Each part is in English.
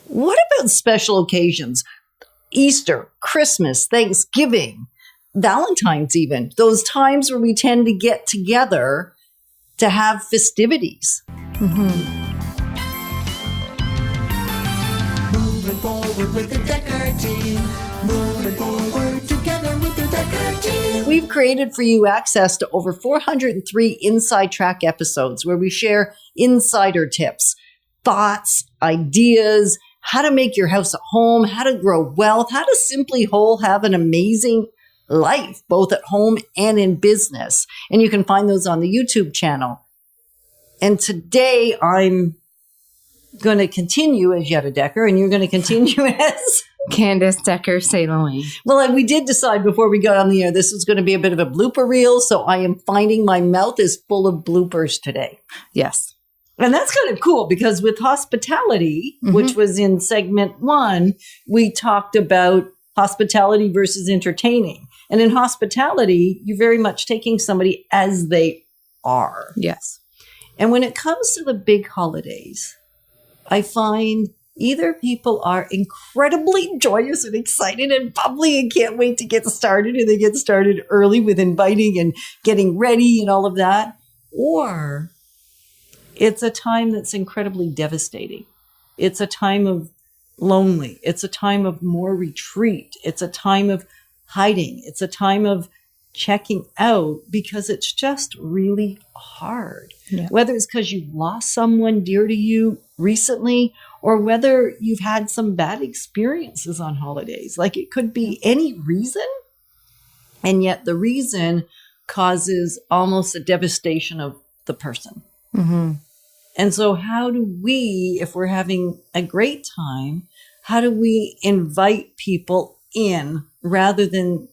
What about special occasions? Easter, Christmas, Thanksgiving, Valentine's even. Those times where we tend to get together to have festivities. Moving forward with the Decker team. Moving forward together with the Decker team. We've created for you access to over 403 Inside Track episodes where we share insider tips, thoughts, ideas, how to make your house a home, how to grow wealth, how to simply have an amazing life, both at home and in business. And you can find those on the YouTube channel. And today I'm going to continue as Yetta Decker, and you're going to continue as Candace Decker St. Louis. Well, and we did decide before we got on the air, this was going to be a bit of a blooper reel. So I am finding my mouth is full of bloopers today. Yes. And that's kind of cool because with hospitality, which was in segment 1, we talked about hospitality versus entertaining. And in hospitality, you're very much taking somebody as they are. Yes. And when it comes to the big holidays, I find either people are incredibly joyous and excited and bubbly and can't wait to get started, and they get started early with inviting and getting ready and all of that, or it's a time that's incredibly devastating. It's a time of lonely. It's a time of more retreat. It's a time of hiding. It's a time of checking out because it's just really hard. Yeah. Whether it's because you've lost someone dear to you recently or whether you've had some bad experiences on holidays. Like it could be any reason. And yet the reason causes almost a devastation of the person. Mm-hmm. And so how do we, if we're having a great time, how do we invite people in rather than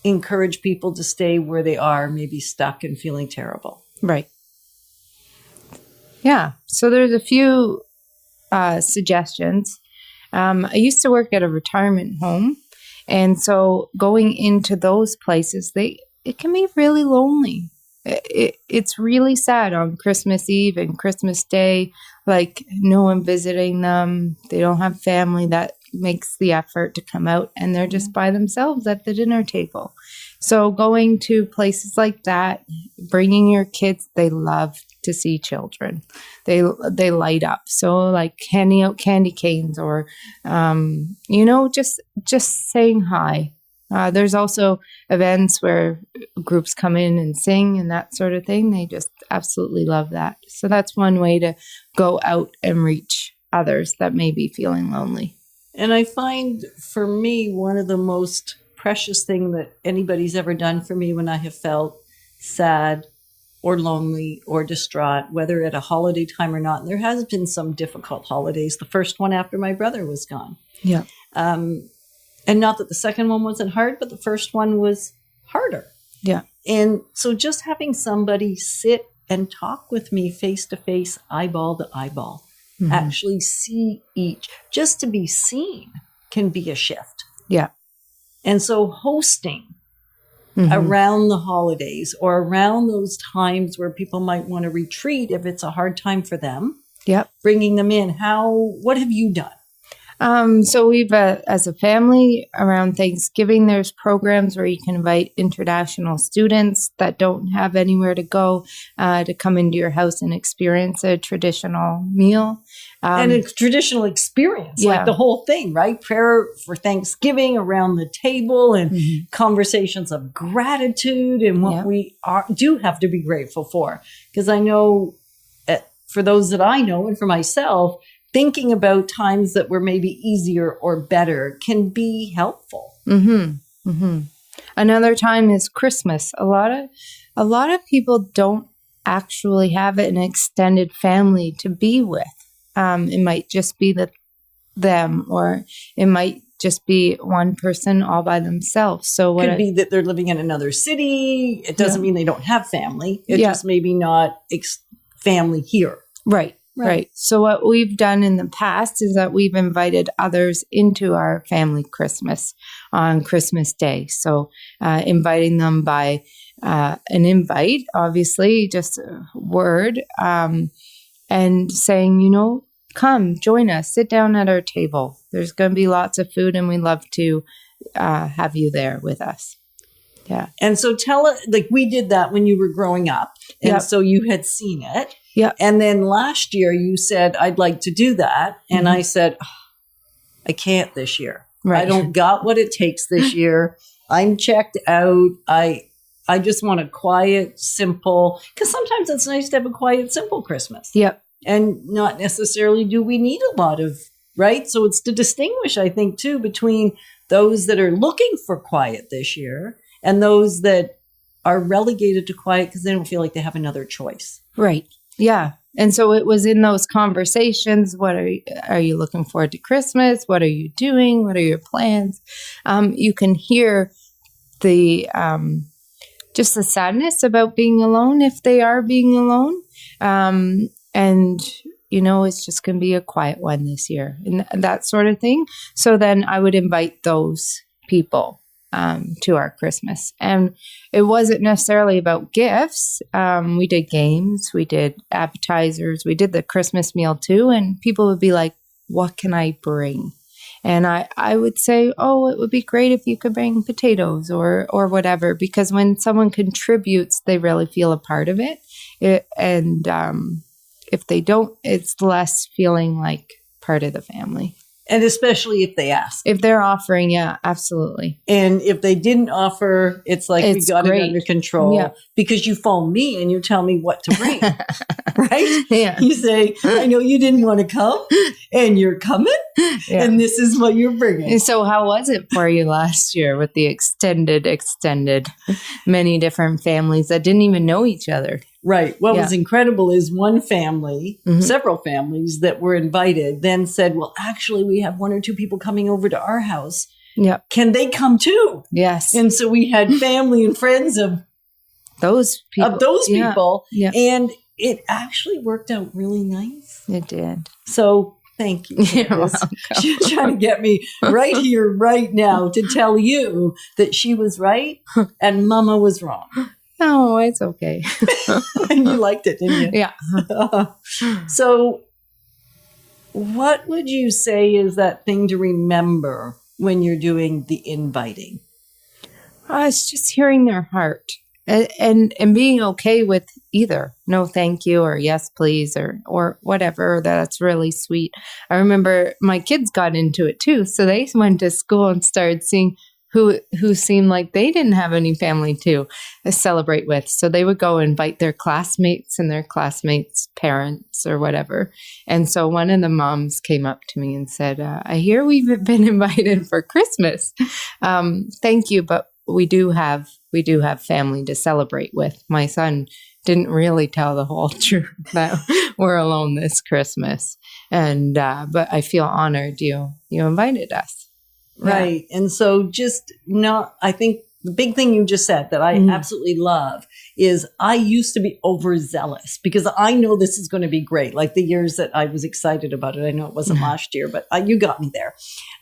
encourage people to stay where they are, maybe stuck and feeling terrible? Right. Yeah. So there's a few suggestions. I used to work at a retirement home. And so going into those places, it can be really lonely. It's really sad on Christmas Eve and Christmas Day, like no one visiting them. They don't have family that makes the effort to come out, and they're just by themselves at the dinner table. So going to places like that, bringing your kids, they love to see children. They light up. So like handing out candy canes or, just saying hi. There's also events where groups come in and sing and that sort of thing. They just absolutely love that. So that's one way to go out and reach others that may be feeling lonely. And I find for me, one of the most precious thing that anybody's ever done for me when I have felt sad or lonely or distraught, whether at a holiday time or not. And there has been some difficult holidays. The first one after my brother was gone. Yeah. And not that the second one wasn't hard, but the first one was harder. Yeah. And so just having somebody sit and talk with me face to face, eyeball to eyeball, actually see each, just to be seen can be a shift. Yeah. And so hosting around the holidays or around those times where people might want to retreat if it's a hard time for them. Yep. Bringing them in. What have you done? So we've, as a family, around Thanksgiving, there's programs where you can invite international students that don't have anywhere to go to come into your house and experience a traditional meal. And a traditional experience, like the whole thing, right? Prayer for Thanksgiving around the table and conversations of gratitude and what we do have to be grateful for. Because I know for those that I know and for myself, thinking about times that were maybe easier or better can be helpful. Another time is Christmas. A lot of people don't actually have an extended family to be with. It might just be them, or it might just be one person all by themselves. So it could be that they're living in another city. It doesn't mean they don't have family. It just maybe not family here. Right. So what we've done in the past is that we've invited others into our family Christmas on Christmas Day. So inviting them by an invite, obviously, just a word, and saying, come join us, sit down at our table. There's going to be lots of food, and we love to have you there with us. Yeah. And so tell it, like we did that when you were growing up. And Yep. so you had seen it. Yeah. And then last year you said, I'd like to do that. And I said, "Oh, I can't this year. Right. I don't got what it takes this year. I'm checked out. I just want a quiet, simple, because sometimes it's nice to have a quiet, simple Christmas. Yep. And not necessarily do we need a lot of, right? So it's to distinguish, I think, too, between those that are looking for quiet this year and those that are relegated to quiet because they don't feel like they have another choice. Right. Yeah. And so it was in those conversations. What are you looking forward to Christmas? What are you doing? What are your plans? You can hear the just the sadness about being alone if they are being alone. And, you know, it's just going to be a quiet one this year and that sort of thing. So then I would invite those people to our Christmas. And it wasn't necessarily about gifts. We did games, we did appetizers, we did the Christmas meal too. And people would be like, what can I bring? And I would say, oh, it would be great if you could bring potatoes or whatever, because when someone contributes, they really feel a part of it. If they don't, it's less feeling like part of the family. And especially if they ask. If they're offering, yeah, absolutely. And if they didn't offer, it's like we got it under control. Yeah. Because you phone me and you tell me what to bring. Right? Yeah. You say, I know you didn't want to come and you're coming Yeah. and this is what you're bringing. And so how was it for you last year with the extended, many different families that didn't even know each other? Right. What Yeah. was incredible is one family, several families that were invited then said, well, actually, we have one or two people coming over to our house. Yep. Can they come too? Yes. And so we had family and friends of those people. Yeah. people. Yeah. And it actually worked out really nice. It did. So thank you. You're Candace. welcome. She's trying to get me right here, right now to tell you that she was right and Mama was wrong. No, it's okay. And you liked it, didn't you? Yeah. So what would you say is that thing to remember when you're doing the inviting? It's just hearing their heart and being okay with either no thank you or yes please or whatever. That's really sweet. I remember my kids got into it too, so they went to school and started seeing who seemed like they didn't have any family to celebrate with. So they would go invite their classmates and their classmates' parents or whatever. And so one of the moms came up to me and said, I hear we've been invited for Christmas. Thank you, but we do have family to celebrate with. My son didn't really tell the whole truth that we're alone this Christmas. And but I feel honored you invited us. Right. And so I think the big thing you just said that I absolutely love is I used to be overzealous because I know this is going to be great. Like the years that I was excited about it. I know it wasn't last year, but you got me there.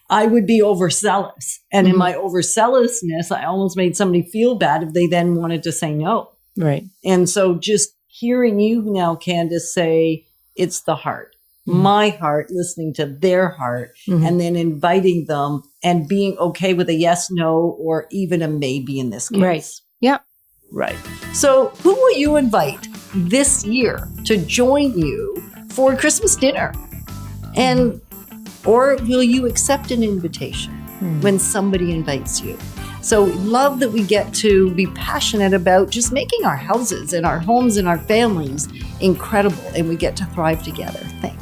I would be overzealous. And in my overzealousness, I almost made somebody feel bad if they then wanted to say no. Right. And so just hearing you now, Candace, say it's the heart. My heart, listening to their heart, and then inviting them and being okay with a yes, no, or even a maybe in this case. Right. Yep. Right. So who will you invite this year to join you for Christmas dinner? Or will you accept an invitation when somebody invites you? So love that we get to be passionate about just making our houses and our homes and our families incredible, and we get to thrive together. Thanks.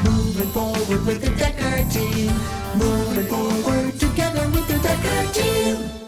Moving forward with the Decker team. Moving forward together with the Decker team.